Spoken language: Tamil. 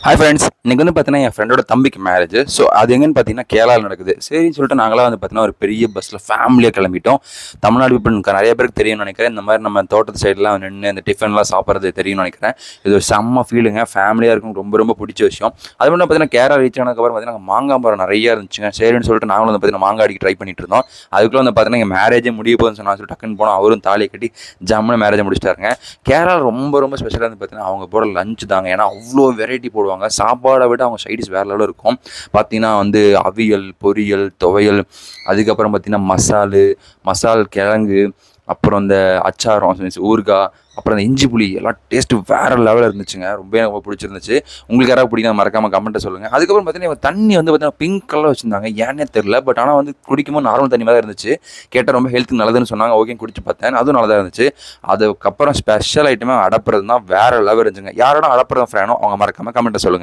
ஹாய் ஃப்ரெண்ட்ஸ், இன்னைக்கு வந்து பார்த்தீங்கன்னா என் ஃப்ரெண்டோட தம்பிக்கு மேரேஜ். ஸோ அது எங்கன்னு பார்த்தீங்கன்னா கேரளாவில் நடக்குது. சரின்னு சொல்லிட்டு நாங்களாம் வந்து பார்த்தீங்கன்னா ஒரு பெரிய பஸ்ஸில் ஃபேமிலியாக கிளம்பிட்டோம். தமிழ்நாடு பீப்புளுக்கு நிறைய பேருக்கு தெரியும்னு நினைக்கிறேன். இந்த மாதிரி நம்ம தோட்டத்து சைட்லாம் நின்று இந்த டிஃபன்லாம் சாப்பிட்றது தெரியும்னு நினைக்கிறேன். இது ஒரு செம்ம ஃபீலுங்க. ஃபேமிலியாக இருக்கும், ரொம்ப ரொம்ப பிடிச்ச விஷயம். அது மட்டும் பார்த்தீங்கன்னா கேரளா ரீச் ஆனதுக்கப்புறம் பார்த்தீங்கன்னா மாங்காய் மரம் நிறையா இருந்துச்சுங்க. சரின்னு சொல்லிட்டு நாங்களும் வந்து பார்த்தீங்கன்னா மாங்காய் அடிக்க ட்ரை பண்ணிட்டு இருந்தோம். அதுக்குள்ளே வந்து பார்த்தீங்கன்னா எங்கள் மேரேஜே முடிய போகுதுன்னு சொன்னா சொல்லி டக்குன்னு போனோம். அவரும் தாலியை கட்டி ஜம்முன்னு மேரேஜை முடிச்சிட்டாருங்க. கேரளா ரொம்ப ரொம்ப ஸ்பெஷலாக வந்து பார்த்தீங்கன்னா அவங்க போட லஞ்ச் தாங்க. ஏன்னா அவ்வளோ வெரைட்டி போடுவாங்க. சாப்பாடை விட அவங்க சைடிஸ் வேறு லெவலில் இருக்கும். பார்த்தீங்கன்னா வந்து அவியல், பொரியல், துவையல், அதுக்கப்புறம் பார்த்தீங்கன்னா மசால் கிழங்கு, அப்புறம் இந்த அச்சாரம், ஊறுகாய், அப்புறம் இந்த இஞ்சி புளி எல்லாம் டேஸ்ட்டு வேறு லெவலில் இருந்துச்சுங்க. ரொம்ப பிடிச்சிருந்துச்சு. உங்களுக்கு யாராவது பிடிக்கும் மறக்காமல் கமெண்ட்டை சொல்லுங்கள். அதுக்கப்புறம் பார்த்தீங்கன்னா தண்ணி வந்து பார்த்தீங்கன்னா பிங்க் கலர் வச்சுருந்தாங்க. ஏன்னே தெரில. பட் ஆனால் வந்து குடிக்கும்போது நார்மல் தண்ணி மாதிரி இருந்துச்சு. கேட்டால் ரொம்ப ஹெல்த்துக்கு நல்லதுன்னு சொன்னாங்க. ஓகே குடிச்சு பார்த்தேன். அதுவும் நல்லா தான் இருந்துச்சு. அதுக்கப்புறம் ஸ்பெஷல் ஐட்டமாக அடப்புறது தான் வேறு லெவல் இருந்துச்சுங்க. யாரோட அடப்புறது ஃப்ரெண்டோ அவங்க மறக்காமல் கமெண்ட்டை சொல்லுங்கள்.